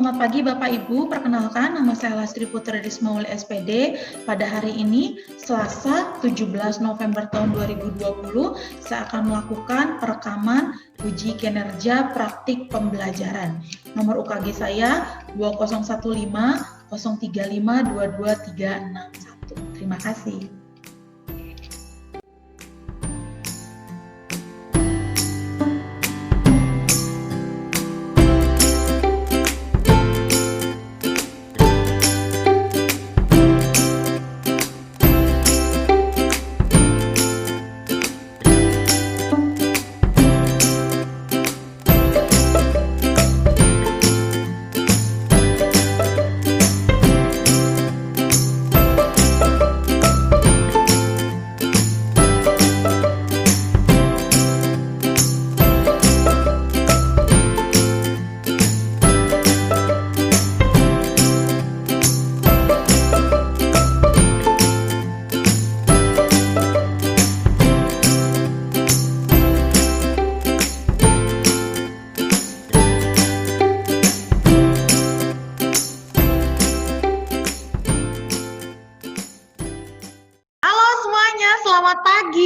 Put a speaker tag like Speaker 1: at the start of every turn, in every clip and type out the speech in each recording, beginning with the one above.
Speaker 1: Selamat pagi Bapak Ibu, perkenalkan nama saya Lastri Putri Rismauli SPD. Pada hari ini, Selasa 17 November tahun 2020, saya akan melakukan perekaman uji kinerja praktik pembelajaran. Nomor UKG saya 2015 035 22361. Terima kasih.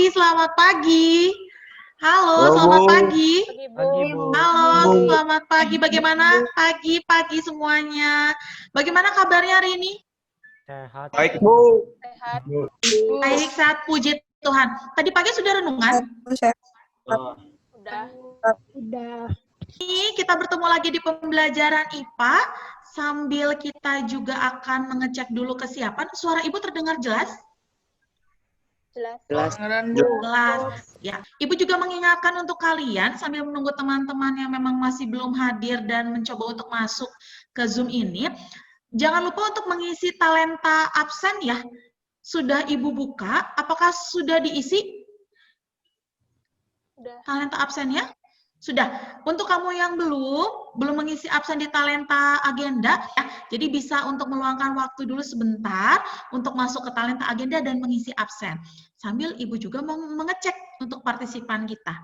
Speaker 1: Selamat pagi. Halo, selamat pagi. Halo, selamat pagi. Bagaimana pagi semuanya? Bagaimana kabarnya hari ini?
Speaker 2: Sehat.
Speaker 3: Baik, Bu.
Speaker 4: Sehat.
Speaker 1: Baik, sehat, puji Tuhan. Tadi pagi sudah renungan?
Speaker 4: Udah.
Speaker 1: Ini kita bertemu lagi di pembelajaran IPA. Sambil kita juga akan mengecek dulu kesiapan. Suara Ibu terdengar jelas?
Speaker 4: Jelas.
Speaker 1: Jelas. Ya, Ibu juga mengingatkan untuk kalian sambil menunggu teman-teman yang memang masih belum hadir dan mencoba untuk masuk ke Zoom ini, jangan lupa untuk mengisi talenta absen ya. Sudah Ibu buka? Apakah sudah diisi?
Speaker 4: Udah.
Speaker 1: Talenta absennya? Sudah. Untuk kamu yang belum mengisi absen di talenta agenda, ya, jadi bisa untuk meluangkan waktu dulu sebentar untuk masuk ke talenta agenda dan mengisi absen. Sambil Ibu juga mengecek untuk partisipan kita.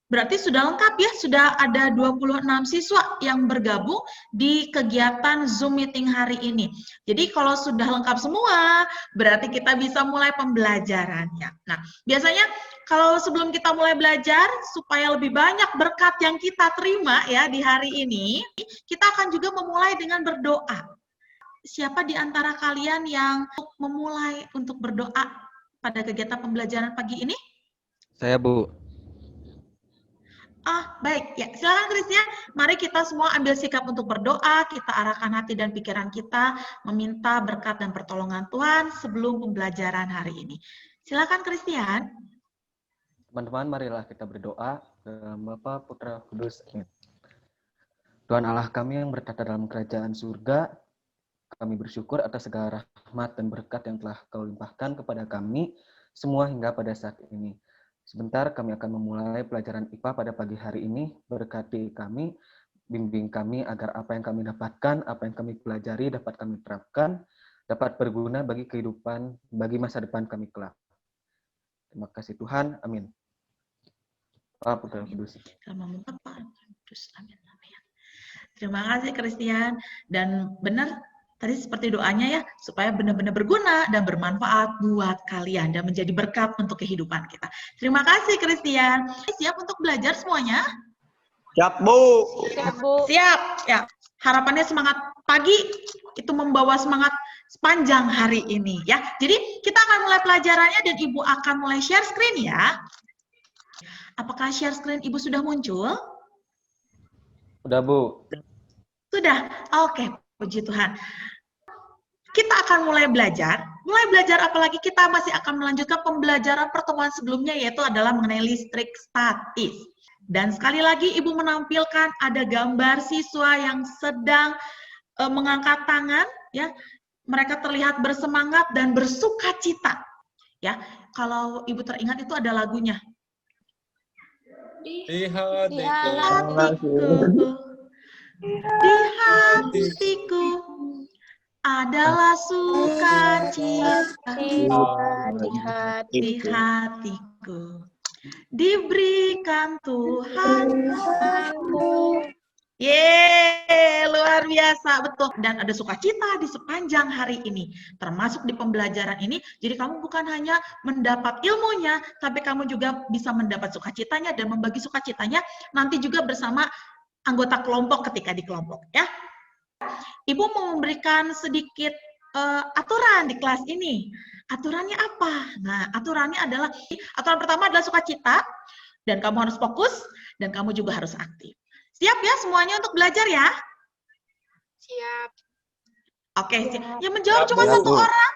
Speaker 1: Berarti sudah lengkap ya, sudah ada 26 siswa yang bergabung di kegiatan Zoom meeting hari ini. Jadi kalau sudah lengkap semua, berarti kita bisa mulai pembelajarannya. Nah, biasanya kalau sebelum kita mulai belajar, supaya lebih banyak berkat yang kita terima ya di hari ini, kita akan juga memulai dengan berdoa. Siapa di antara kalian yang memulai untuk berdoa pada kegiatan pembelajaran pagi ini?
Speaker 2: Saya, Bu.
Speaker 1: Baik. Ya, silakan Christian. Mari kita semua ambil sikap untuk berdoa, kita arahkan hati dan pikiran kita, meminta berkat dan pertolongan Tuhan sebelum pembelajaran hari ini. Silakan Christian.
Speaker 2: Teman-teman, marilah kita berdoa ke Bapa, Putra, Kudus. Tuhan Allah kami yang bertata dalam kerajaan surga, kami bersyukur atas segala rahmat dan berkat yang telah Kau limpahkan kepada kami semua hingga pada saat ini. Sebentar kami akan memulai pelajaran IPA pada pagi hari ini. Berkati kami, bimbing kami agar apa yang kami dapatkan, apa yang kami pelajari dapat kami terapkan, dapat berguna bagi kehidupan, bagi masa depan kami kelak. Terima kasih Tuhan. Amin. Pak Putra Kudus.
Speaker 1: Amin. Terima kasih Christian. Dan benar tadi seperti doanya ya, supaya benar-benar berguna dan bermanfaat buat kalian dan menjadi berkat untuk kehidupan kita. Terima kasih Christian. Siap untuk belajar semuanya?
Speaker 3: Siap, Bu.
Speaker 4: Siap, Bu.
Speaker 1: Siap. Ya. Harapannya semangat pagi itu membawa semangat sepanjang hari ini ya. Jadi kita akan mulai pelajarannya dan Ibu akan mulai share screen ya. Apakah share screen Ibu sudah muncul?
Speaker 2: Udah, Bu.
Speaker 1: Sudah. Oke, puji Tuhan. Kita akan mulai belajar. Mulai belajar apalagi kita masih akan melanjutkan pembelajaran pertemuan sebelumnya yaitu adalah mengenai listrik statis. Dan sekali lagi Ibu menampilkan ada gambar siswa yang sedang mengangkat tangan ya. Mereka terlihat bersemangat dan bersukacita. Ya, kalau Ibu teringat itu ada lagunya.
Speaker 5: Di hatiku,
Speaker 1: di hatiku adalah sukacita di hatiku diberikan Tuhan aku. Yeay, luar biasa. biasa, betul. Dan ada sukacita di sepanjang hari ini, termasuk di pembelajaran ini. Jadi kamu bukan hanya mendapat ilmunya, tapi kamu juga bisa mendapat sukacitanya dan membagi sukacitanya nanti juga bersama anggota kelompok ketika di kelompok, ya. Ibu mau memberikan sedikit aturan di kelas ini. Aturannya apa? Nah, aturannya adalah, aturan pertama adalah sukacita, dan kamu harus fokus, dan kamu juga harus aktif. Siap ya semuanya untuk belajar ya?
Speaker 4: Siap.
Speaker 1: Oke, yang menjawab cuma satu orang.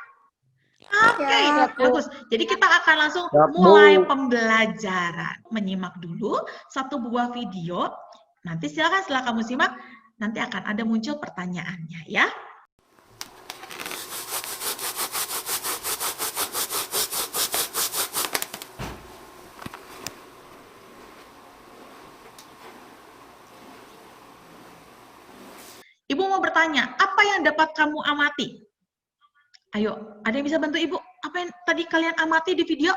Speaker 1: Oke,
Speaker 4: Siap, Bu.
Speaker 1: bagus. Jadi kita akan langsung
Speaker 2: Siap, Bu.
Speaker 1: mulai pembelajaran. Menyimak dulu satu buah video. Nanti silakan setelah kamu simak, nanti akan ada muncul pertanyaannya ya. Ibu mau bertanya, apa yang dapat kamu amati? Ayo, ada yang bisa bantu Ibu? Apa yang tadi kalian amati di video?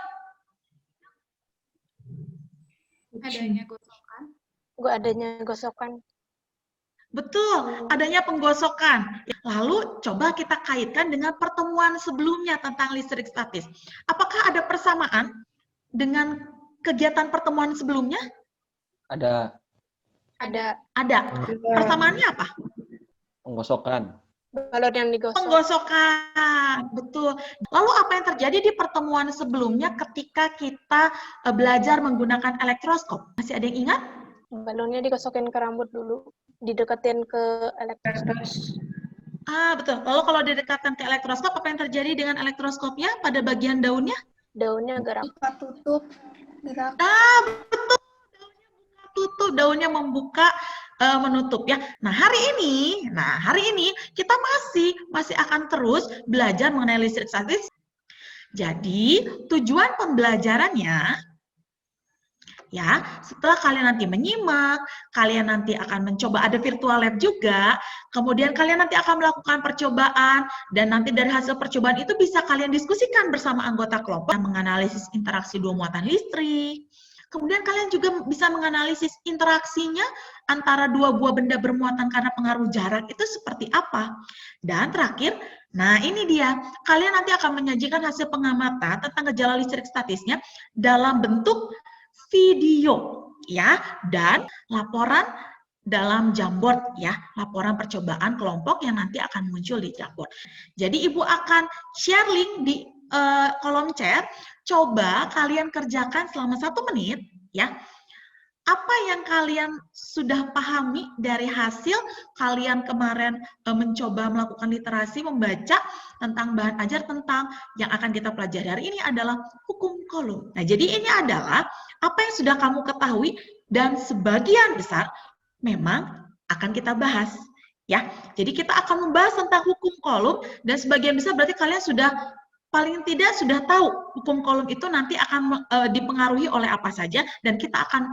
Speaker 3: Adanya gosokan.
Speaker 4: Adanya gosokan.
Speaker 1: Betul, adanya penggosokan. Lalu coba kita kaitkan dengan pertemuan sebelumnya tentang listrik statis. Apakah ada persamaan dengan kegiatan pertemuan sebelumnya?
Speaker 2: Ada
Speaker 4: Ada
Speaker 1: Ada. Persamaannya apa?
Speaker 2: penggosokan.
Speaker 4: balon yang digosok.
Speaker 1: Penggosokan, betul. Lalu apa yang terjadi di pertemuan sebelumnya ketika kita belajar menggunakan elektroskop? Masih ada yang ingat?
Speaker 4: Balonnya digosokin ke rambut dulu, dideketin ke elektroskop.
Speaker 1: Betul. Lalu kalau didekatkan ke elektroskop, apa yang terjadi dengan elektroskopnya pada bagian daunnya?
Speaker 4: Daunnya gerak.
Speaker 3: Buka tutup. Gerak.
Speaker 1: Betul. Tutup, daunnya membuka, menutup ya. Nah, hari ini kita masih akan terus belajar mengenai listrik statis. Jadi, tujuan pembelajarannya ya, setelah kalian nanti menyimak, kalian nanti akan mencoba, ada virtual lab juga, kemudian kalian nanti akan melakukan percobaan, dan nanti dari hasil percobaan itu bisa kalian diskusikan bersama anggota kelompok, menganalisis interaksi dua muatan listrik, kemudian kalian juga bisa menganalisis interaksinya antara dua buah benda bermuatan karena pengaruh jarak itu seperti apa. Dan terakhir, nah ini dia, kalian nanti akan menyajikan hasil pengamatan tentang gejala listrik statisnya dalam bentuk video ya, dan laporan dalam Jamboard ya, laporan percobaan kelompok yang nanti akan muncul di Jamboard. Jadi Ibu akan share link di kolom chat. Coba kalian kerjakan selama 1 menit ya. Apa yang kalian sudah pahami dari hasil kalian kemarin mencoba melakukan literasi, membaca tentang bahan ajar tentang yang akan kita pelajari hari ini adalah hukum Coulomb. Nah, jadi ini adalah apa yang sudah kamu ketahui dan sebagian besar memang akan kita bahas. Ya, jadi kita akan membahas tentang hukum Coulomb dan sebagian besar berarti kalian sudah paling tidak sudah tahu hukum Coulomb itu nanti akan dipengaruhi oleh apa saja, dan kita akan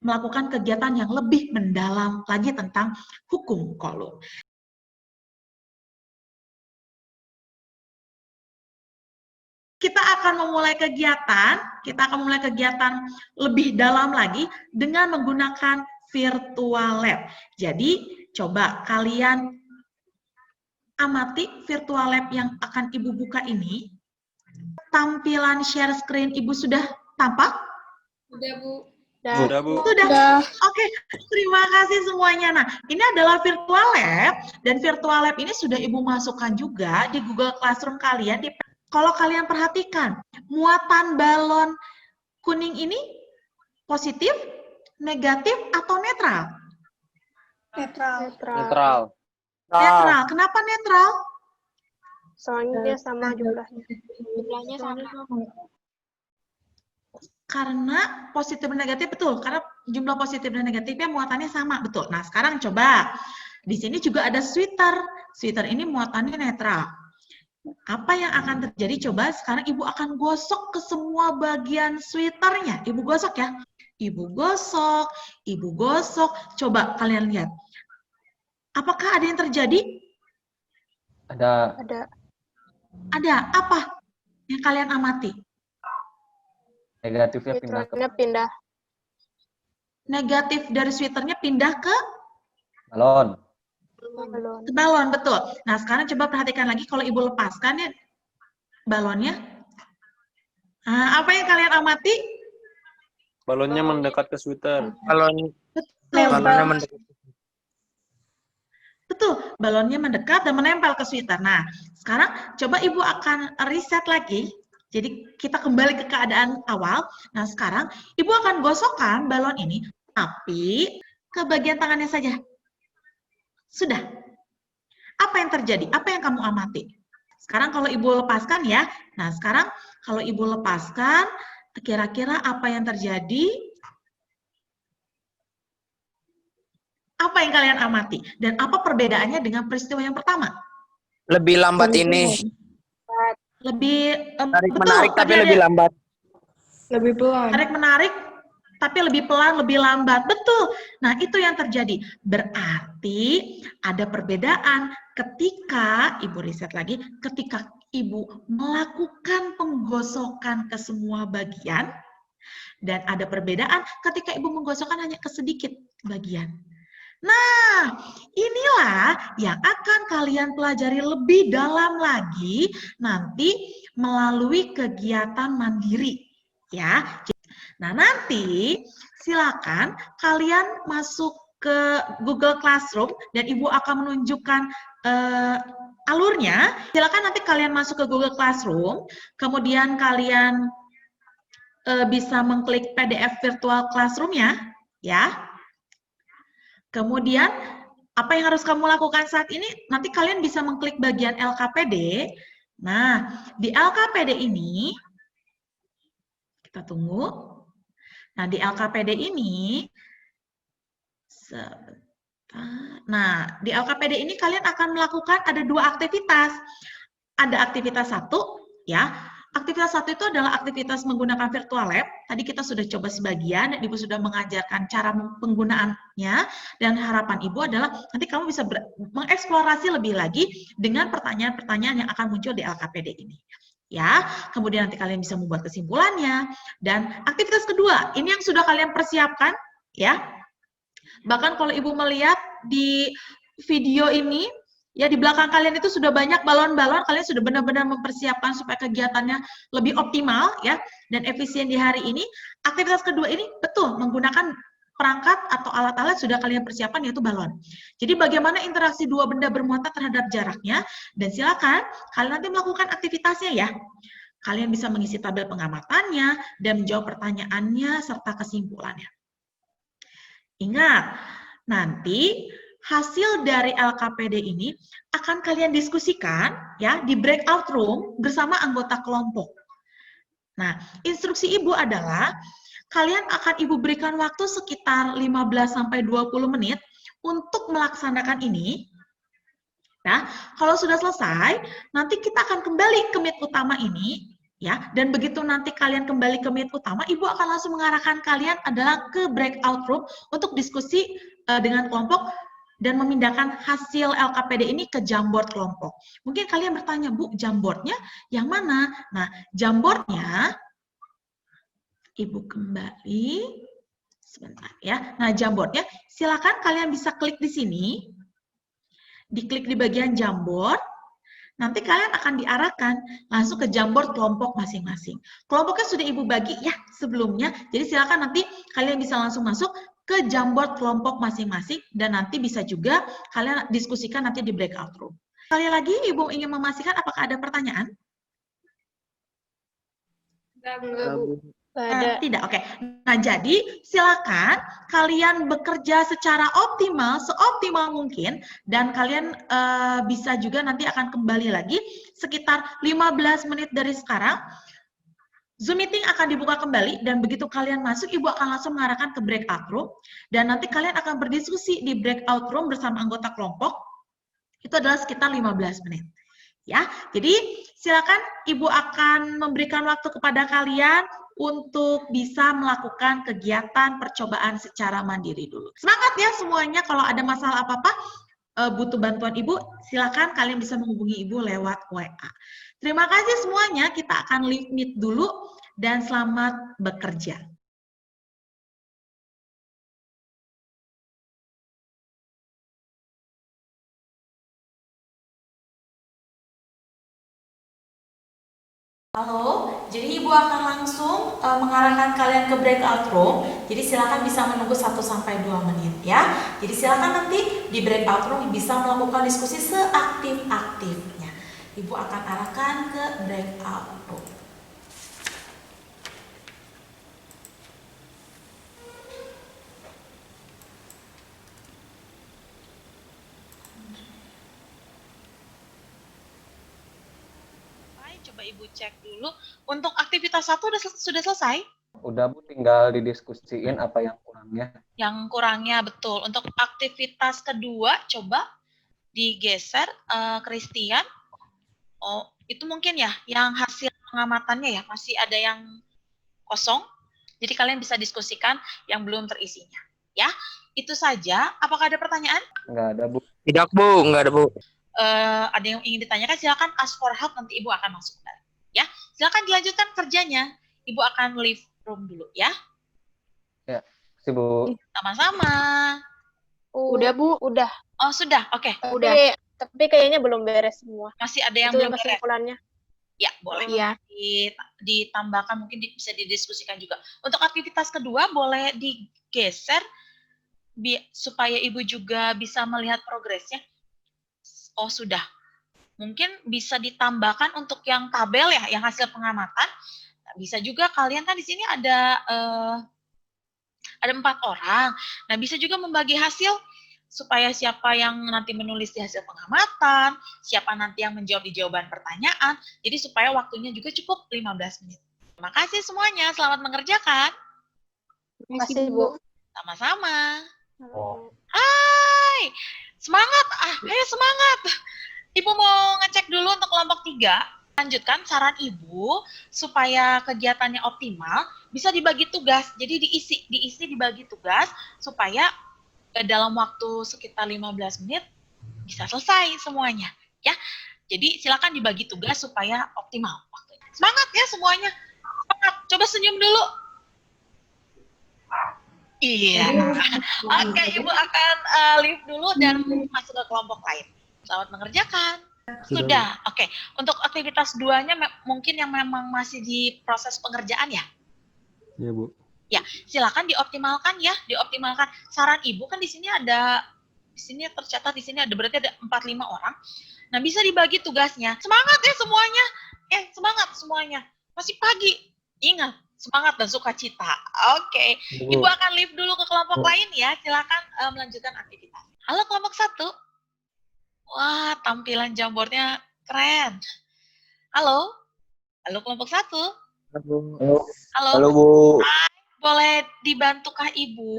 Speaker 1: melakukan kegiatan yang lebih mendalam lagi tentang hukum Coulomb. Kita akan memulai kegiatan lebih dalam lagi dengan menggunakan virtual lab. Jadi, coba kalian amati virtual lab yang akan Ibu buka ini. Tampilan share screen Ibu sudah tampak?
Speaker 3: Udah, Bu.
Speaker 4: Sudah,
Speaker 2: Bu.
Speaker 1: Sudah. Oke, terima kasih semuanya. Nah, ini adalah virtual lab, dan virtual lab ini sudah Ibu masukkan juga di Google Classroom kalian. Kalau kalian perhatikan, muatan balon kuning ini positif, negatif, atau netral?
Speaker 3: Netral.
Speaker 2: Netral.
Speaker 1: Netral. Kenapa netral?
Speaker 4: Soalnya dia sama jumlahnya.
Speaker 3: Jumlahnya sama.
Speaker 1: Karena positif dan negatif, betul. Karena jumlah positif dan negatifnya muatannya sama, betul. Nah, sekarang coba. Di sini juga ada sweater. Sweater ini muatannya netral. Apa yang akan terjadi? Coba sekarang Ibu akan gosok ke semua bagian sweaternya. Ibu gosok ya. Ibu gosok, Ibu gosok. Coba kalian lihat. Apakah ada yang terjadi?
Speaker 2: Ada
Speaker 1: Ada. Apa yang kalian amati?
Speaker 2: negatifnya pindah ke
Speaker 4: Neutronnya pindah.
Speaker 1: Negatif dari sweaternya pindah ke
Speaker 2: balon.
Speaker 4: Balon.
Speaker 1: Ke balon, betul. Nah, sekarang coba perhatikan lagi kalau Ibu lepaskan ya balonnya. Nah, apa yang kalian amati?
Speaker 5: Balonnya mendekat ke sweater.
Speaker 1: Betul. Betul, balonnya mendekat dan menempel ke sweater. Nah, sekarang coba Ibu akan riset lagi. Jadi kita kembali ke keadaan awal. Nah, sekarang Ibu akan gosokkan balon ini, tapi ke bagian tangannya saja. Sudah. Apa yang terjadi? Apa yang kamu amati? Sekarang kalau Ibu lepaskan ya. Nah, sekarang kalau Ibu lepaskan, kira-kira apa yang terjadi? Apa yang kalian amati? Dan apa perbedaannya dengan peristiwa yang pertama?
Speaker 6: Lebih lambat ini.
Speaker 1: Lebih
Speaker 6: Tarik-menarik tapi
Speaker 1: tadi
Speaker 6: lebih
Speaker 1: ada
Speaker 6: lambat.
Speaker 3: Lebih pelan.
Speaker 1: tarik-menarik tapi lebih pelan, lebih lambat. Betul. Nah, itu yang terjadi. Berarti ada perbedaan ketika, Ibu riset lagi, ketika Ibu melakukan penggosokan ke semua bagian, dan ada perbedaan ketika Ibu menggosokkan hanya ke sedikit bagian. Nah, inilah yang akan kalian pelajari lebih dalam lagi nanti melalui kegiatan mandiri, ya. Nah, nanti silakan kalian masuk ke Google Classroom dan Ibu akan menunjukkan alurnya. Silakan nanti kalian masuk ke Google Classroom, kemudian kalian bisa mengklik PDF Virtual Classroom-nya, ya. Kemudian, apa yang harus kamu lakukan saat ini? Nanti kalian bisa mengklik bagian LKPD. Nah, di LKPD ini, kita tunggu. Nah, di LKPD ini, nah, di LKPD ini kalian akan melakukan ada 2 aktivitas. Ada aktivitas 1, ya. Aktivitas 1 itu adalah aktivitas menggunakan virtual lab. Tadi kita sudah coba sebagian, dan Ibu sudah mengajarkan cara penggunaannya, dan harapan Ibu adalah nanti kamu bisa mengeksplorasi lebih lagi dengan pertanyaan-pertanyaan yang akan muncul di LKPD ini. Ya, kemudian nanti kalian bisa membuat kesimpulannya. Dan aktivitas kedua, ini yang sudah kalian persiapkan, ya. Bahkan kalau Ibu melihat di video ini, ya di belakang kalian itu sudah banyak balon-balon, kalian sudah benar-benar mempersiapkan supaya kegiatannya lebih optimal ya dan efisien di hari ini. Aktivitas kedua ini betul menggunakan perangkat atau alat-alat sudah kalian persiapkan yaitu balon. Jadi bagaimana interaksi dua benda bermuatan terhadap jaraknya, dan silakan kalian nanti melakukan aktivitasnya ya. Kalian bisa mengisi tabel pengamatannya dan menjawab pertanyaannya serta kesimpulannya. Ingat, nanti hasil dari LKPD ini akan kalian diskusikan ya di breakout room bersama anggota kelompok. Nah, instruksi Ibu adalah kalian akan Ibu berikan waktu sekitar 15-20 menit untuk melaksanakan ini. Nah, kalau sudah selesai, nanti kita akan kembali ke meet utama ini ya, dan begitu nanti kalian kembali ke meet utama, Ibu akan langsung mengarahkan kalian adalah ke breakout room untuk diskusi dengan kelompok dan memindahkan hasil LKPD ini ke Jamboard kelompok. Mungkin kalian bertanya, Bu, Jamboardnya yang mana? Nah, Jamboardnya, Ibu kembali, sebentar ya. Nah, Jamboardnya, silakan kalian bisa klik di sini, diklik di bagian Jamboard, nanti kalian akan diarahkan langsung ke Jamboard kelompok masing-masing. Kelompoknya sudah Ibu bagi ya sebelumnya, jadi silakan nanti kalian bisa langsung masuk ke Jamboard kelompok masing-masing, dan nanti bisa juga kalian diskusikan nanti di breakout room. Sekali lagi, Ibu ingin memastikan apakah ada pertanyaan? Tidak, oke. Nah, jadi silakan kalian bekerja secara optimal, seoptimal mungkin, dan kalian bisa juga nanti akan kembali lagi sekitar 15 menit dari sekarang. Zoom meeting akan dibuka kembali, dan begitu kalian masuk, Ibu akan langsung mengarahkan ke breakout room, dan nanti kalian akan berdiskusi di breakout room bersama anggota kelompok, itu adalah sekitar 15 menit. Ya, jadi silakan Ibu akan memberikan waktu kepada kalian untuk bisa melakukan kegiatan percobaan secara mandiri dulu. Semangat ya semuanya, kalau ada masalah apa-apa, butuh bantuan Ibu, silakan kalian bisa menghubungi Ibu lewat WA. Terima kasih semuanya, kita akan leave meet dulu, dan selamat bekerja. Halo, jadi Ibu akan langsung mengarahkan kalian ke breakout room. Jadi silakan bisa menunggu 1 sampai 2 menit ya. Jadi silakan nanti di breakout room bisa melakukan diskusi seaktif-aktifnya. Ibu akan arahkan ke breakout room. Coba Ibu cek dulu. Untuk aktivitas 1 sudah selesai?
Speaker 2: Udah Bu, tinggal didiskusiin apa yang kurangnya.
Speaker 1: Yang kurangnya betul. Untuk aktivitas kedua, coba digeser Christian. Oh, itu mungkin ya, yang hasil pengamatannya ya, masih ada yang kosong. Jadi kalian bisa diskusikan yang belum terisinya. Ya, itu saja. Apakah ada pertanyaan?
Speaker 2: Nggak ada Bu.
Speaker 6: Tidak, Bu. Nggak ada, Bu.
Speaker 1: Ada yang ingin ditanyakan, silakan ask for help, nanti Ibu akan masuk kembali. Ya, silakan dilanjutkan kerjanya. Ibu akan leave room dulu ya.
Speaker 2: Ya, sih Bu.
Speaker 1: Sama-sama.
Speaker 3: Udah, Bu.
Speaker 4: Udah.
Speaker 1: Oh, sudah. Oke.
Speaker 3: Udah.
Speaker 4: Tapi kayaknya belum beres semua.
Speaker 1: Masih ada yang
Speaker 4: Itu
Speaker 1: belum
Speaker 4: yang
Speaker 1: beres.
Speaker 4: kesimpulannya.
Speaker 1: Ya, boleh.
Speaker 3: Iya.
Speaker 1: Ditambahkan, mungkin bisa didiskusikan juga. Untuk aktivitas kedua, boleh digeser supaya Ibu juga bisa melihat progresnya. Oh, sudah. Mungkin bisa ditambahkan untuk yang tabel ya, yang hasil pengamatan. Nah, bisa juga kalian kan di sini ada 4 orang. Nah, bisa juga membagi hasil supaya siapa yang nanti menulis di hasil pengamatan, siapa nanti yang menjawab di jawaban pertanyaan. Jadi supaya waktunya juga cukup 15 menit. Terima kasih semuanya, selamat mengerjakan.
Speaker 4: Terima kasih, Bu.
Speaker 1: Sama-sama.
Speaker 2: Oh.
Speaker 1: Hai, semangat. Ayo semangat. Ibu mau ngecek dulu untuk kelompok 3. Lanjutkan saran Ibu supaya kegiatannya optimal, bisa dibagi tugas. Jadi diisi dibagi tugas supaya dalam waktu sekitar 15 menit bisa selesai semuanya, ya. Jadi silakan dibagi tugas supaya optimal waktunya. Semangat ya semuanya. Semangat. Coba senyum dulu. Iya. Oke, Ibu akan leave dulu dan masuk ke kelompok lain. Selamat mengerjakan. Sudah. Oke. Untuk aktivitas 2-nya mungkin yang memang masih di proses pengerjaan ya?
Speaker 5: Iya, Bu.
Speaker 1: Ya, silakan dioptimalkan ya, dioptimalkan. Saran Ibu kan di sini tercatat di sini ada berarti ada 4-5 orang. Nah, bisa dibagi tugasnya. Semangat ya semuanya. Semangat semuanya. Masih pagi. Ingat, semangat dan sukacita. Oke. Ibu akan leave dulu ke kelompok lain ya. Silakan melanjutkan aktivitas. Halo kelompok 1. Wah, tampilan Jamboardnya keren. Halo? Halo kelompok 1. Halo.
Speaker 6: Halo, Bu.
Speaker 1: Boleh dibantukah Ibu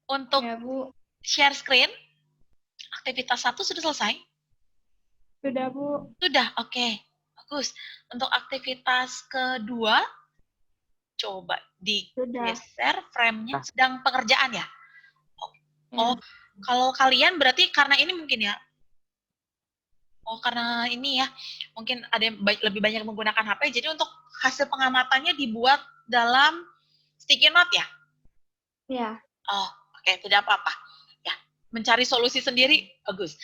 Speaker 1: untuk
Speaker 3: Ya, Bu.
Speaker 1: share screen? Aktivitas 1 sudah selesai?
Speaker 3: Sudah, Bu.
Speaker 1: Sudah, oke. Bagus. Untuk aktivitas kedua, coba digeser frame-nya. Sedang pengerjaan ya? Oh, kalau kalian berarti karena ini mungkin ya? Oh, karena ini ya, mungkin ada yang lebih banyak menggunakan HP, jadi untuk hasil pengamatannya dibuat dalam sticky note ya?
Speaker 3: Ya.
Speaker 1: Oh, oke, tidak apa-apa. Ya, mencari solusi sendiri, bagus.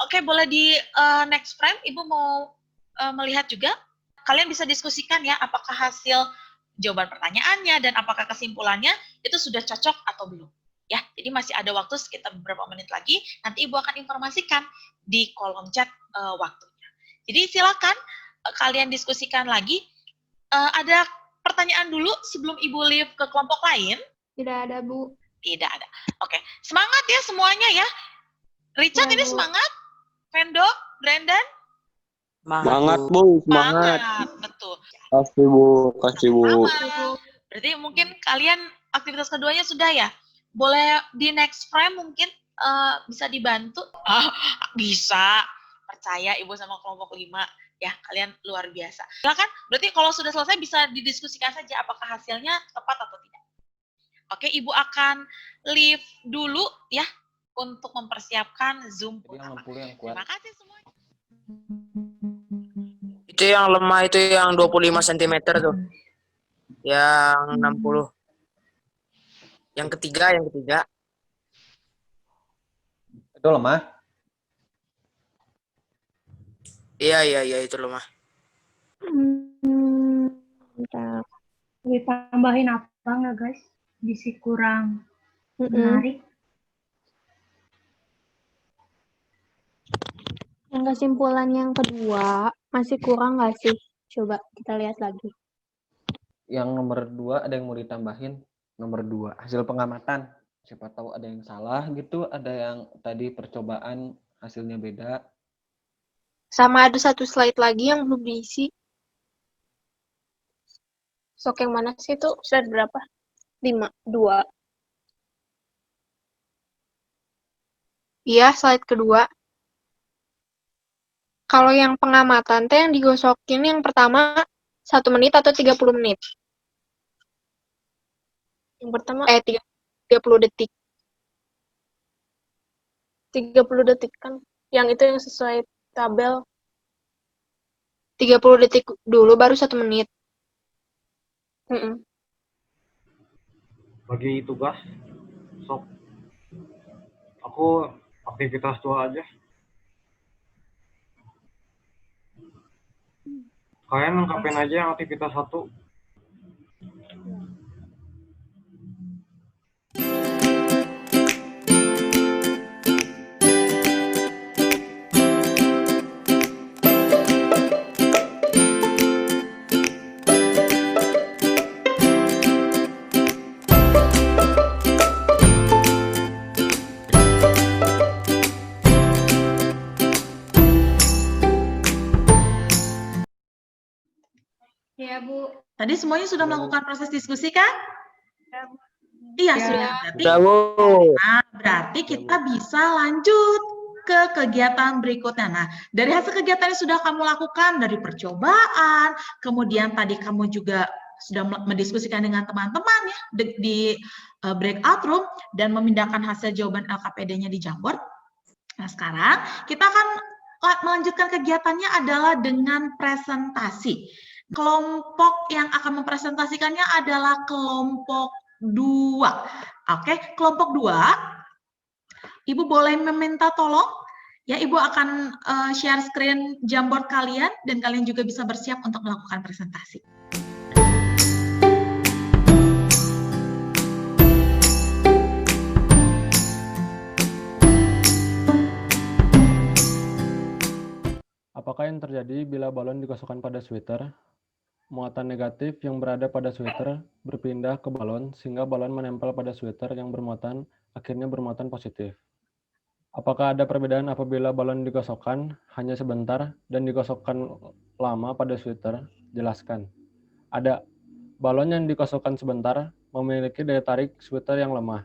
Speaker 1: Oke, boleh di next frame, Ibu mau melihat juga? Kalian bisa diskusikan ya, apakah hasil jawaban pertanyaannya dan apakah kesimpulannya itu sudah cocok atau belum. Ya, jadi masih ada waktu sekitar beberapa menit lagi, nanti Ibu akan informasikan di kolom chat waktunya. Jadi silakan kalian diskusikan lagi. Ada pertanyaan dulu sebelum Ibu leave ke kelompok lain?
Speaker 3: Tidak ada, Bu.
Speaker 1: Tidak ada. Oke, semangat ya semuanya ya. Richard
Speaker 3: Ya,
Speaker 1: ini
Speaker 3: Bu.
Speaker 1: semangat? Vendo, Brandon?
Speaker 5: Semangat, Bu. Semangat.
Speaker 1: Betul.
Speaker 5: Kasih, Bu. Kasih, Bu.
Speaker 1: Sama. Berarti mungkin kalian aktivitas keduanya sudah ya? Boleh di next frame mungkin bisa dibantu? Bisa. Percaya Ibu sama kelompok 5. Ya, kalian luar biasa. Silakan, berarti kalau sudah selesai bisa didiskusikan saja apakah hasilnya tepat atau tidak. Oke, Ibu akan leave dulu ya untuk mempersiapkan Zoom
Speaker 2: Jadi yang
Speaker 1: utama.
Speaker 2: 60 yang kuat.
Speaker 1: Terima kasih semuanya.
Speaker 6: Itu yang lemah itu yang 25 cm tuh. Yang 60. Yang ketiga.
Speaker 2: Itu lemah.
Speaker 6: Iya, itu lemah.
Speaker 3: Bentar. Ditambahin apa nggak guys? Bisi kurang menarik.
Speaker 4: Yang kesimpulan yang kedua masih kurang nggak sih? Coba kita lihat lagi.
Speaker 2: Yang nomor 2 ada yang mau ditambahin. Nomor 2 hasil pengamatan. Siapa tahu ada yang salah gitu, ada yang tadi percobaan hasilnya beda.
Speaker 3: Sama ada satu slide lagi yang belum diisi.
Speaker 4: Sok yang mana sih itu? Slide berapa? 5, 2.
Speaker 3: Iya, slide kedua. Kalau yang pengamatan teh yang digosokin yang pertama 1 menit atau 30 menit?
Speaker 4: Yang pertama
Speaker 3: 30 detik.
Speaker 4: 30 detik kan. Yang itu yang sesuai tabel.
Speaker 3: 30 detik dulu baru 1 menit.
Speaker 7: Bagi tugas, sok. Aku aktivitas 2 aja. Kalian lengkapin aja yang aktivitas 1.
Speaker 3: Iya, Bu.
Speaker 1: Tadi semuanya sudah melakukan proses diskusi kan? Iya,
Speaker 3: Ya.
Speaker 1: sudah.
Speaker 6: Sudah, Bu.
Speaker 1: Berarti kita bisa lanjut ke kegiatan berikutnya. Nah, dari hasil kegiatan yang sudah kamu lakukan, dari percobaan, kemudian tadi kamu juga sudah mendiskusikan dengan teman-teman ya di breakout room dan memindahkan hasil jawaban LKPD-nya di Jamboard. Nah, sekarang kita akan melanjutkan kegiatannya adalah dengan presentasi. Kelompok yang akan mempresentasikannya adalah kelompok 2. Oke, kelompok 2. Ibu boleh meminta tolong? Ya, Ibu akan share screen Jamboard kalian dan kalian juga bisa bersiap untuk melakukan presentasi.
Speaker 5: Apakah yang terjadi bila balon digosokkan pada sweater? Muatan negatif yang berada pada sweater berpindah ke balon sehingga balon menempel pada sweater yang bermuatan akhirnya bermuatan positif. Apakah ada perbedaan apabila balon digosokkan hanya sebentar dan digosokkan lama pada sweater? Jelaskan. Ada. Balon yang digosokkan sebentar memiliki daya tarik sweater yang lemah,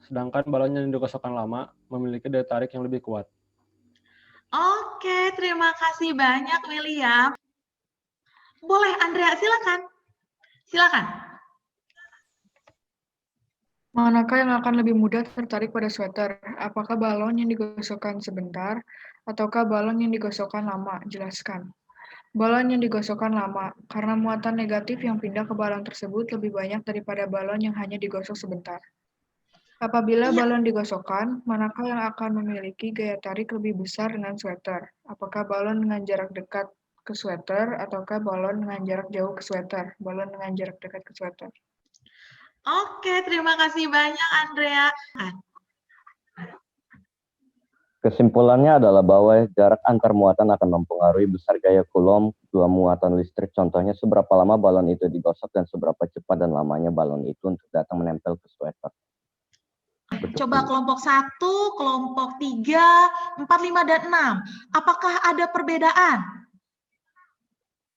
Speaker 5: sedangkan balon yang digosokkan lama memiliki daya tarik yang lebih kuat.
Speaker 1: Oke, terima kasih banyak William. Boleh, Andrea, silakan. Silakan.
Speaker 8: Manakah yang akan lebih mudah tertarik pada sweater? Apakah balon yang digosokkan sebentar ataukah balon yang digosokkan lama? Jelaskan. Balon yang digosokkan lama, karena muatan negatif yang pindah ke balon tersebut lebih banyak daripada balon yang hanya digosok sebentar. Apabila balon digosokkan, manakah yang akan memiliki gaya tarik lebih besar dengan sweater? Apakah balon dengan jarak dekat ke sweater ataukah balon dengan jarak jauh ke sweater? Balon dengan jarak dekat ke sweater.
Speaker 1: Oke, terima kasih banyak Andrea.
Speaker 9: Kesimpulannya adalah bahwa jarak antar muatan akan mempengaruhi besar gaya Coulomb dua muatan listrik. Contohnya seberapa lama balon itu digosok dan seberapa cepat dan lamanya balon itu untuk datang menempel ke sweater.
Speaker 1: Coba kelompok 1, kelompok 3, 4, 5, dan 6. Apakah ada perbedaan?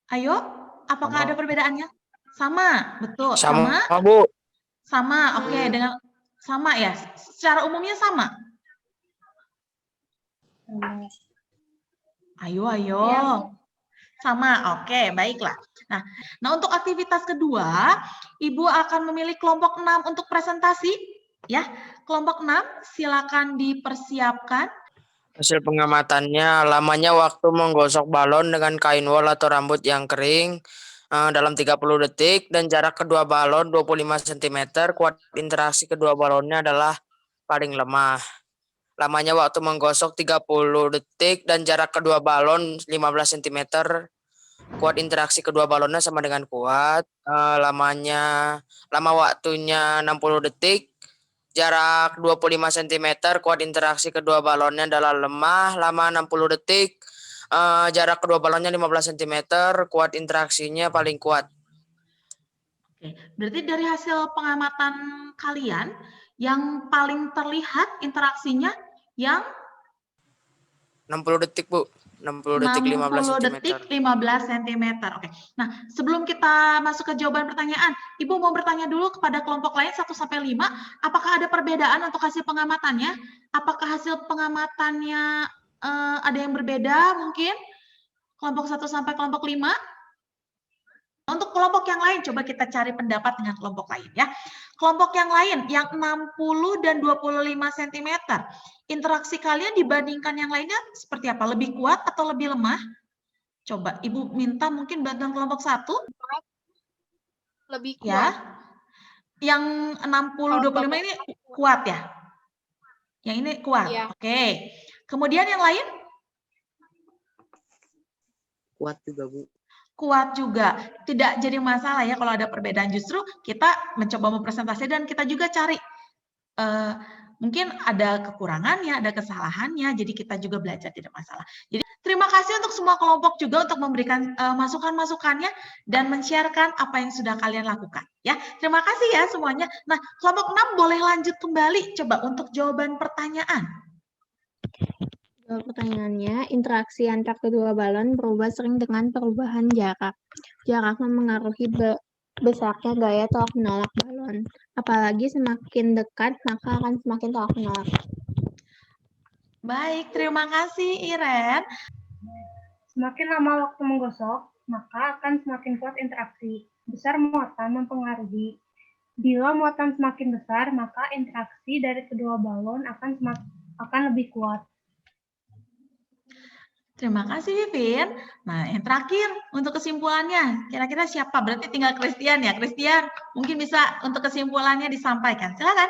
Speaker 1: Ayo, apakah ada perbedaannya? Sama, betul.
Speaker 6: Sama, Bu.
Speaker 1: Sama, oke. Dengan sama ya. Secara umumnya sama. Ayo.
Speaker 3: Ya.
Speaker 1: Sama, oke, baiklah. Nah, untuk aktivitas kedua, Ibu akan memilih kelompok 6 untuk presentasi. Ya, kelompok 6, silakan dipersiapkan.
Speaker 6: Hasil pengamatannya, lamanya waktu menggosok balon dengan kain wol atau rambut yang kering dalam 30 detik dan jarak kedua balon 25 cm. Kuat interaksi kedua balonnya adalah paling lemah. Lamanya waktu menggosok 30 detik dan jarak kedua balon 15 cm. kuat interaksi kedua balonnya sama dengan kuat. Lama waktunya 60 detik. Jarak 25 cm, kuat interaksi kedua balonnya adalah lemah, lama 60 detik. Jarak kedua balonnya 15 cm, kuat interaksinya paling kuat.
Speaker 1: Oke, berarti dari hasil pengamatan kalian, yang paling terlihat interaksinya yang
Speaker 6: 60 detik, Bu. 60 detik 15 cm.
Speaker 1: detik 15 cm. Oke. Nah, sebelum kita masuk ke jawaban pertanyaan, Ibu mau bertanya dulu kepada kelompok lain 1 sampai 5, apakah ada perbedaan untuk hasil pengamatannya? Apakah hasil pengamatannya ada yang berbeda mungkin? Kelompok 1 sampai kelompok 5? Untuk kelompok yang lain, coba kita cari pendapat dengan kelompok lain ya. Kelompok yang lain, yang 60 dan 25 cm, interaksi kalian dibandingkan yang lainnya seperti apa? Lebih kuat atau lebih lemah? Coba Ibu minta mungkin bantuan kelompok 1.
Speaker 3: Lebih kuat.
Speaker 1: Ya. Yang 60, 25 ini kuat ya? Yang ini kuat,
Speaker 3: Iya.
Speaker 1: Oke. Kemudian yang lain?
Speaker 6: Kuat juga, Bu.
Speaker 1: Kuat juga. Tidak jadi masalah ya kalau ada perbedaan. Justru kita mencoba mempresentasikan dan kita juga cari mungkin ada kekurangannya, ada kesalahannya, jadi kita juga belajar, tidak masalah. Jadi terima kasih untuk semua kelompok juga untuk memberikan masukan-masukannya dan men-sharekan apa yang sudah kalian lakukan. Ya, terima kasih ya semuanya. Nah, kelompok 6 boleh lanjut kembali coba untuk jawaban pertanyaan.
Speaker 4: Pertanyaannya, interaksi antar kedua balon berubah sering dengan perubahan jarak. Jarak memengaruhi besarnya gaya tolak menolak balon. Apalagi semakin dekat, maka akan semakin tolak menolak.
Speaker 1: Baik, terima kasih Iren.
Speaker 10: Semakin lama waktu menggosok, maka akan semakin kuat interaksi. Besar muatan mempengaruhi. Bila muatan semakin besar, maka interaksi dari kedua balon akan lebih kuat.
Speaker 1: Terima kasih, Vivin. Nah, yang terakhir untuk kesimpulannya, kira-kira siapa? Berarti tinggal Christian ya. Christian, mungkin bisa untuk kesimpulannya disampaikan. Silakan.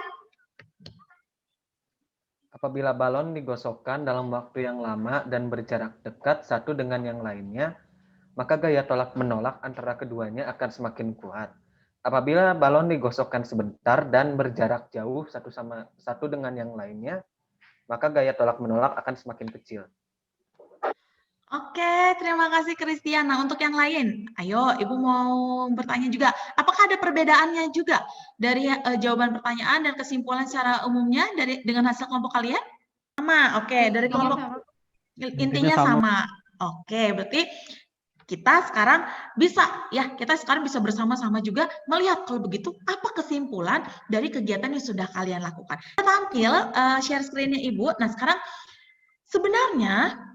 Speaker 2: Apabila balon digosokkan dalam waktu yang lama dan berjarak dekat satu dengan yang lainnya, maka gaya tolak-menolak antara keduanya akan semakin kuat. Apabila balon digosokkan sebentar dan berjarak jauh satu dengan yang lainnya, maka gaya tolak-menolak akan semakin kecil.
Speaker 1: Oke, terima kasih Christian. Nah, untuk yang lain, ayo Ibu mau bertanya juga. Apakah ada perbedaannya juga dari jawaban pertanyaan dan kesimpulan secara umumnya dengan hasil kelompok kalian? Sama, oke. Dari kelompok intinya sama. Oke, berarti kita sekarang bisa bersama-sama juga melihat kalau begitu apa kesimpulan dari kegiatan yang sudah kalian lakukan. Kita tampil share screen-nya Ibu. Nah, sekarang sebenarnya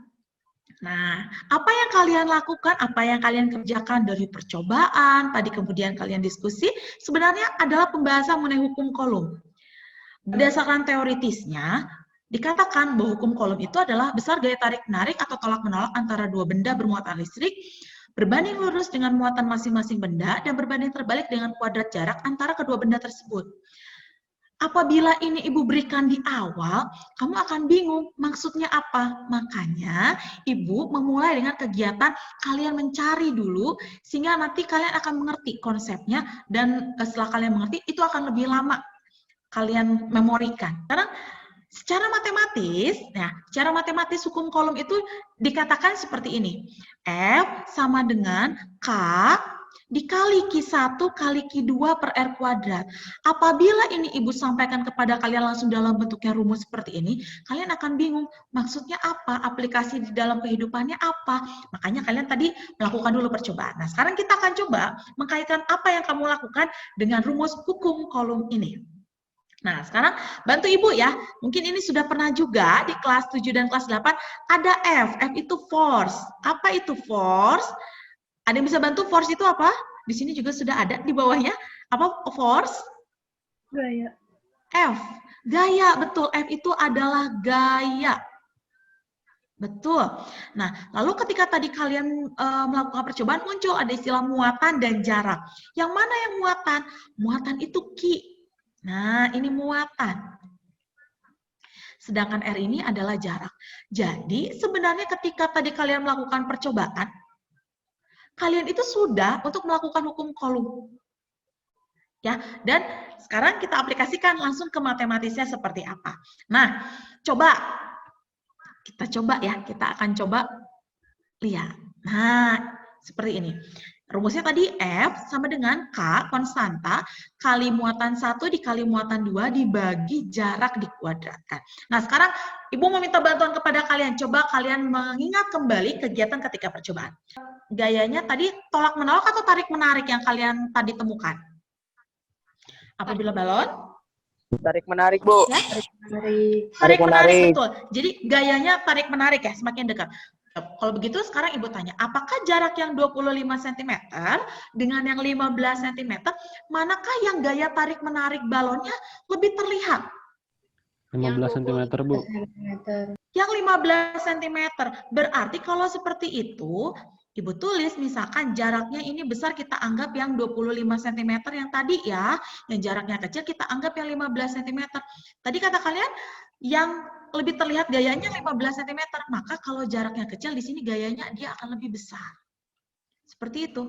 Speaker 1: apa yang kalian lakukan, apa yang kalian kerjakan dari percobaan, tadi kemudian kalian diskusi, sebenarnya adalah pembahasan mengenai hukum Coulomb. Berdasarkan teoritisnya, dikatakan bahwa hukum Coulomb itu adalah besar gaya tarik-menarik atau tolak-menolak antara dua benda bermuatan listrik, berbanding lurus dengan muatan masing-masing benda, dan berbanding terbalik dengan kuadrat jarak antara kedua benda tersebut. Apabila ini Ibu berikan di awal, kamu akan bingung maksudnya apa. Makanya Ibu memulai dengan kegiatan kalian mencari dulu, sehingga nanti kalian akan mengerti konsepnya, dan setelah kalian mengerti, itu akan lebih lama kalian memorikan. Karena secara matematis hukum Coulomb itu dikatakan seperti ini. F sama dengan K dikali Q1 kali Q2 per R kuadrat. Apabila ini Ibu sampaikan kepada kalian langsung dalam bentuknya rumus seperti ini, kalian akan bingung maksudnya apa, aplikasi di dalam kehidupannya apa. Makanya kalian tadi melakukan dulu percobaan. Nah, sekarang kita akan coba mengkaitkan apa yang kamu lakukan dengan rumus hukum Coulomb ini. Nah, sekarang bantu Ibu ya. Mungkin ini sudah pernah juga di kelas 7 dan kelas 8 ada F. F itu force. Apa itu force? Ada yang bisa bantu force itu apa? Di sini juga sudah ada di bawahnya. Apa force?
Speaker 10: Gaya.
Speaker 1: F. Gaya, betul. F itu adalah gaya. Betul. Nah, lalu ketika tadi kalian melakukan percobaan, muncul ada istilah muatan dan jarak. Yang mana yang muatan? Muatan itu Q. Nah, ini muatan. Sedangkan R ini adalah jarak. Jadi, sebenarnya ketika tadi kalian melakukan percobaan, kalian itu sudah untuk melakukan hukum Coulomb. Ya, dan sekarang kita aplikasikan langsung ke matematisnya seperti apa. Nah, kita akan coba lihat. Nah, seperti ini. Rumusnya tadi F sama dengan K, konstanta, kali muatan 1 dikali muatan 2 dibagi jarak dikuadratkan. Nah, sekarang Ibu meminta bantuan kepada kalian. Coba kalian mengingat kembali kegiatan ketika percobaan. Gayanya tadi tolak-menolak atau tarik-menarik yang kalian tadi temukan? Apabila balon?
Speaker 6: Tarik-menarik, Bu.
Speaker 1: Ya?
Speaker 6: Tarik-menarik.
Speaker 1: Tarik-menarik, betul. Jadi gayanya tarik-menarik ya, semakin dekat. Kalau begitu sekarang Ibu tanya, apakah jarak yang 25 cm dengan yang 15 cm, manakah yang gaya tarik-menarik balonnya lebih terlihat?
Speaker 5: 15 cm, Bu.
Speaker 1: Yang 15 cm. Berarti kalau seperti itu, Ibu tulis misalkan jaraknya ini besar, kita anggap yang 25 cm yang tadi ya, yang jaraknya kecil kita anggap yang 15 cm. Tadi kata kalian yang lebih terlihat gayanya 15 cm, maka kalau jaraknya kecil di sini gayanya dia akan lebih besar. Seperti itu.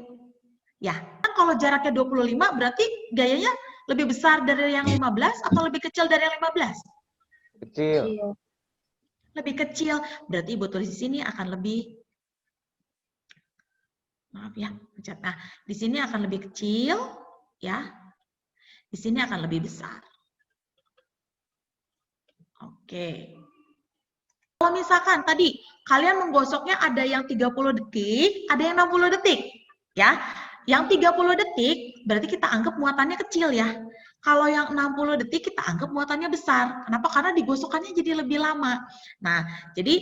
Speaker 1: Ya, kan kalau jaraknya 25 berarti gayanya lebih besar dari yang 15 atau lebih kecil dari yang 15?
Speaker 9: Kecil.
Speaker 1: Lebih kecil, berarti Ibu tulis di sini akan lebih, maaf ya, nah di sini akan lebih kecil, ya, di sini akan lebih besar. Oke. Kalau misalkan tadi kalian menggosoknya ada yang 30 detik, ada yang 60 detik, ya. Yang 30 detik berarti kita anggap muatannya kecil ya. Kalau yang 60 detik kita anggap muatannya besar. Kenapa? Karena digosokkannya jadi lebih lama. Nah, jadi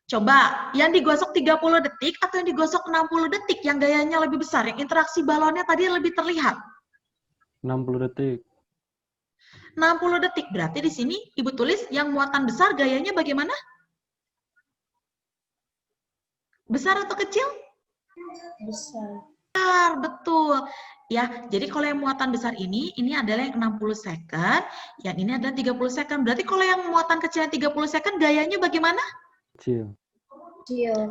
Speaker 1: coba yang digosok 30 detik atau yang digosok 60 detik yang gayanya lebih besar, yang interaksi balonnya tadi lebih terlihat.
Speaker 5: 60 detik.
Speaker 1: 60 detik. Berarti di sini Ibu tulis yang muatan besar gayanya bagaimana? Besar atau kecil?
Speaker 10: Besar.
Speaker 1: Besar, betul. Ya, jadi kalau yang muatan besar ini adalah yang 60 second, yang ini adalah 30 second. Berarti kalau yang muatan kecil yang 30 second gayanya bagaimana?
Speaker 5: Kecil.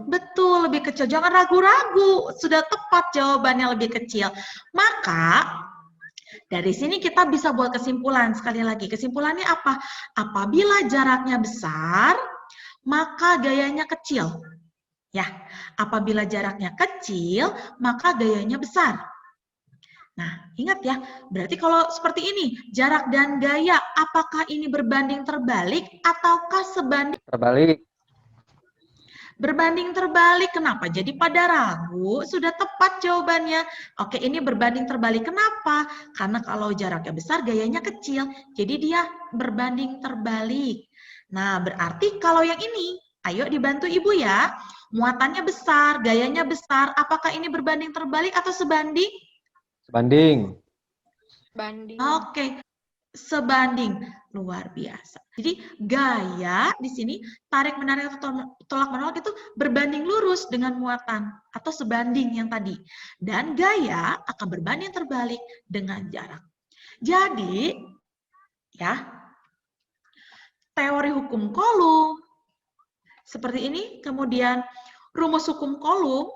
Speaker 1: Betul, lebih kecil. Jangan ragu-ragu, sudah tepat jawabannya lebih kecil. Maka dari sini kita bisa buat kesimpulan. Sekali lagi, kesimpulannya apa? Apabila jaraknya besar, maka gayanya kecil. Ya, apabila jaraknya kecil, maka gayanya besar. Nah, ingat ya, berarti kalau seperti ini, jarak dan gaya, apakah ini berbanding terbalik ataukah sebanding?
Speaker 2: Terbalik.
Speaker 1: Berbanding terbalik, kenapa? Jadi pada ragu, sudah tepat jawabannya. Oke, ini berbanding terbalik, kenapa? Karena kalau jaraknya besar, gayanya kecil. Jadi dia berbanding terbalik. Nah, berarti kalau yang ini, ayo dibantu Ibu ya. Muatannya besar, gayanya besar. Apakah ini berbanding terbalik atau sebanding?
Speaker 2: Sebanding.
Speaker 3: Banding.
Speaker 1: Oke, sebanding. Luar biasa. Jadi gaya di sini tarik-menarik atau tolak-menolak itu berbanding lurus dengan muatan atau sebanding yang tadi. Dan gaya akan berbanding terbalik dengan jarak. Jadi, ya, teori hukum Coulomb seperti ini, kemudian rumus hukum Coulomb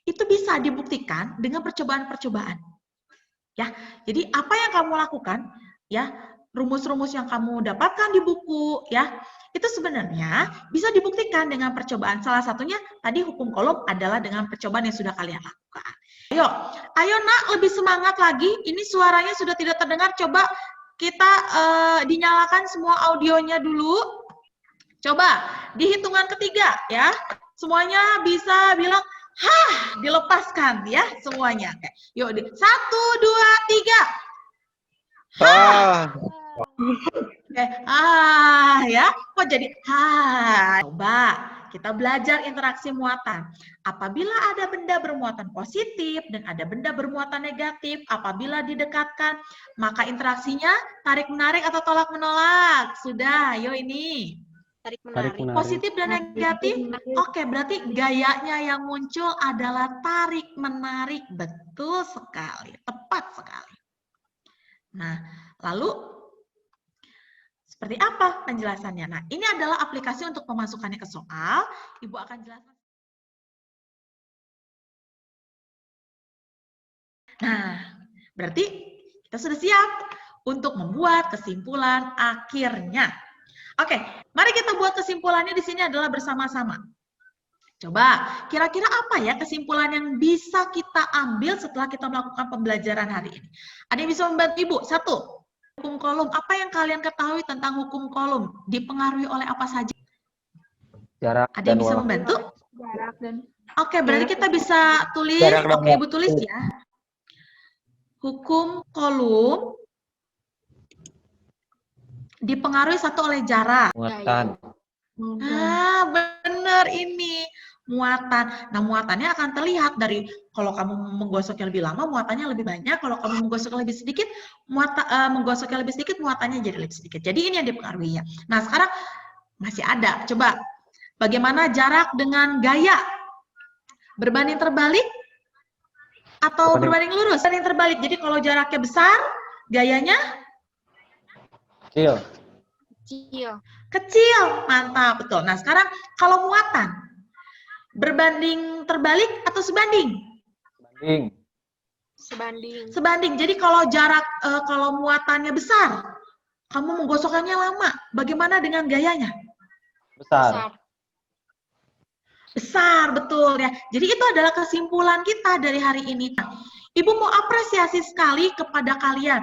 Speaker 1: itu bisa dibuktikan dengan percobaan-percobaan. Ya, jadi apa yang kamu lakukan, ya, rumus-rumus yang kamu dapatkan di buku, ya, itu sebenarnya bisa dibuktikan dengan percobaan. Salah satunya tadi hukum Coulomb adalah dengan percobaan yang sudah kalian lakukan. Ayo nak, lebih semangat lagi. Ini suaranya sudah tidak terdengar. Coba kita dinyalakan semua audionya dulu. Coba di hitungan ketiga, ya, semuanya bisa bilang, hah, dilepaskan ya semuanya. Yuk, 1, 2, 3. Ya, kok jadi Coba kita belajar interaksi muatan. Apabila ada benda bermuatan positif dan ada benda bermuatan negatif, apabila didekatkan, maka interaksinya tarik-menarik atau tolak-menolak. Sudah, yuk ini.
Speaker 3: Tarik-menarik.
Speaker 1: Positif dan negatif. Oke, berarti gayanya yang muncul adalah tarik-menarik. Betul sekali, tepat sekali. Nah, lalu seperti apa penjelasannya? Nah, ini adalah aplikasi untuk memasukkannya ke soal. Ibu akan jelaskan. Nah, berarti kita sudah siap untuk membuat kesimpulan akhirnya. Oke, mari kita buat kesimpulannya di sini adalah bersama-sama. Coba, kira-kira apa ya kesimpulan yang bisa kita ambil setelah kita melakukan pembelajaran hari ini? Ada yang bisa membantu Ibu? 1. Hukum kolom. Apa yang kalian ketahui tentang hukum kolom? Dipengaruhi oleh apa saja?
Speaker 2: Jarak
Speaker 1: Ada
Speaker 2: dan
Speaker 1: yang bisa
Speaker 2: waktu.
Speaker 1: membantu?
Speaker 4: Jarak dan
Speaker 1: Oke, berarti kita bisa tulis.
Speaker 6: Jarak dan
Speaker 1: Oke, Ibu tulis ya. Hukum kolom dipengaruhi 1 oleh jarak.
Speaker 2: Muatan.
Speaker 1: Ah, benar ini. Muatan. Nah, muatannya akan terlihat dari kalau kamu menggosoknya lebih lama, muatannya lebih banyak. Kalau kamu menggosoknya lebih sedikit, menggosoknya lebih sedikit, muatannya jadi lebih sedikit. Jadi ini yang dipengaruhi ya. Nah, sekarang masih ada. Coba, bagaimana jarak dengan gaya? Berbanding terbalik atau berbanding lurus? Berbanding terbalik. Jadi kalau jaraknya besar, gayanya
Speaker 2: Kecil.
Speaker 3: Kecil.
Speaker 1: kecil. Mantap, betul. Nah, sekarang kalau muatan, berbanding terbalik atau sebanding?
Speaker 2: Banding.
Speaker 3: Sebanding.
Speaker 1: Sebanding. Jadi kalau jarak, kalau muatannya besar, kamu menggosokkannya lama. Bagaimana dengan gayanya?
Speaker 2: Besar.
Speaker 1: Besar, betul ya. Jadi itu adalah kesimpulan kita dari hari ini. Nah, Ibu mau apresiasi sekali kepada kalian.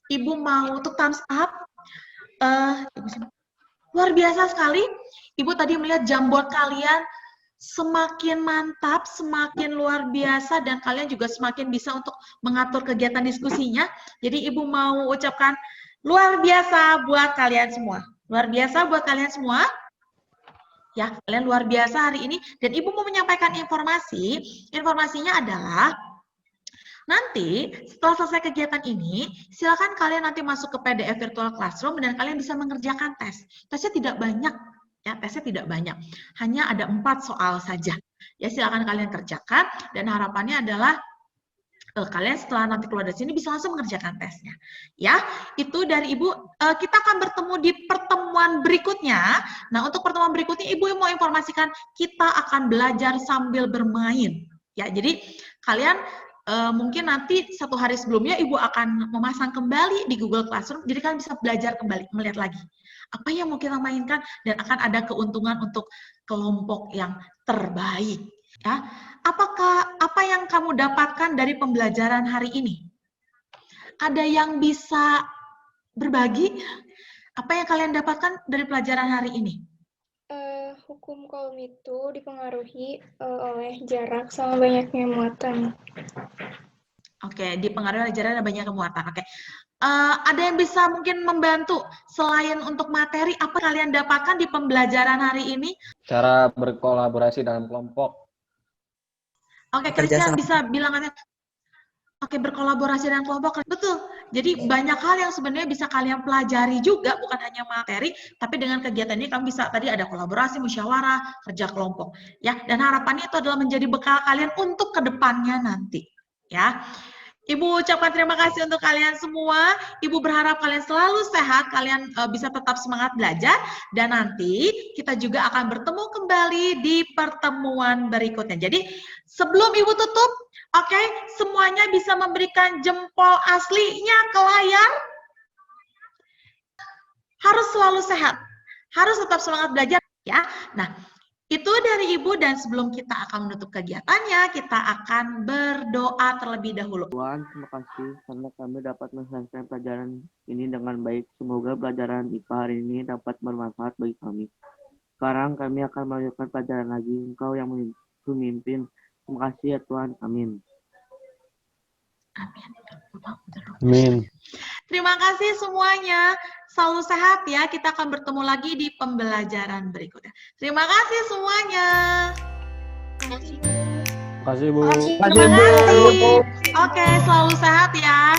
Speaker 1: Ibu mau untuk thumbs up. Luar biasa sekali. Ibu tadi melihat Jamboard kalian semakin mantap, semakin luar biasa, dan kalian juga semakin bisa untuk mengatur kegiatan diskusinya. Jadi Ibu mau ucapkan luar biasa buat kalian semua. Luar biasa buat kalian semua. Ya, kalian luar biasa hari ini. Dan Ibu mau menyampaikan informasi. Informasinya adalah nanti setelah selesai kegiatan ini, silakan kalian nanti masuk ke PDF Virtual Classroom dan kalian bisa mengerjakan tes. Tesnya tidak banyak, ya tesnya tidak banyak. Hanya ada 4 soal saja. Ya silakan kalian kerjakan dan harapannya adalah kalian setelah nanti keluar dari sini bisa langsung mengerjakan tesnya. Ya, itu dari Ibu. Kita akan bertemu di pertemuan berikutnya. Nah, untuk pertemuan berikutnya Ibu mau informasikan kita akan belajar sambil bermain. Ya, jadi kalian mungkin nanti 1 hari sebelumnya Ibu akan memasang kembali di Google Classroom, jadi kalian bisa belajar kembali, melihat lagi apa yang mau kita mainkan, dan akan ada keuntungan untuk kelompok yang terbaik. Ya, apa yang kamu dapatkan dari pembelajaran hari ini? Ada yang bisa berbagi? Apa yang kalian dapatkan dari pelajaran hari ini?
Speaker 3: Hukum kolom itu dipengaruhi oleh jarak sama banyaknya muatan.
Speaker 1: Oke, dipengaruhi oleh jarak dan banyaknya muatan. Oke. Ada yang bisa mungkin membantu selain untuk materi, apa kalian dapatkan di pembelajaran hari ini?
Speaker 2: Cara berkolaborasi dalam kelompok.
Speaker 1: Oke, Christian bisa bilang aja. Oke, berkolaborasi dengan kelompok. Betul. Jadi banyak hal yang sebenarnya bisa kalian pelajari juga, bukan hanya materi, tapi dengan kegiatan ini kamu bisa tadi ada kolaborasi, musyawarah, kerja kelompok. Ya, dan harapannya itu adalah menjadi bekal kalian untuk kedepannya nanti. Ya. Ibu ucapkan terima kasih untuk kalian semua. Ibu berharap kalian selalu sehat, kalian bisa tetap semangat belajar, dan nanti kita juga akan bertemu kembali di pertemuan berikutnya. Jadi sebelum Ibu tutup, oke, semuanya bisa memberikan jempol aslinya ke layar. Harus selalu sehat, harus tetap semangat belajar ya. Nah, itu dari Ibu, dan sebelum kita akan menutup kegiatannya, kita akan berdoa terlebih dahulu.
Speaker 11: Tuhan, terima kasih karena kami dapat menyelesaikan pelajaran ini dengan baik. Semoga pelajaran IPA hari ini dapat bermanfaat bagi kami. Sekarang kami akan melanjutkan pelajaran lagi. Engkau yang memimpin. Terima kasih ya Tuhan. Amin.
Speaker 5: Amin.
Speaker 1: Terima kasih semuanya. Selalu sehat ya. Kita akan bertemu lagi di pembelajaran berikutnya. Terima kasih semuanya.
Speaker 5: Terima kasih, Bu.
Speaker 1: Terima kasih. Oke, selalu sehat ya.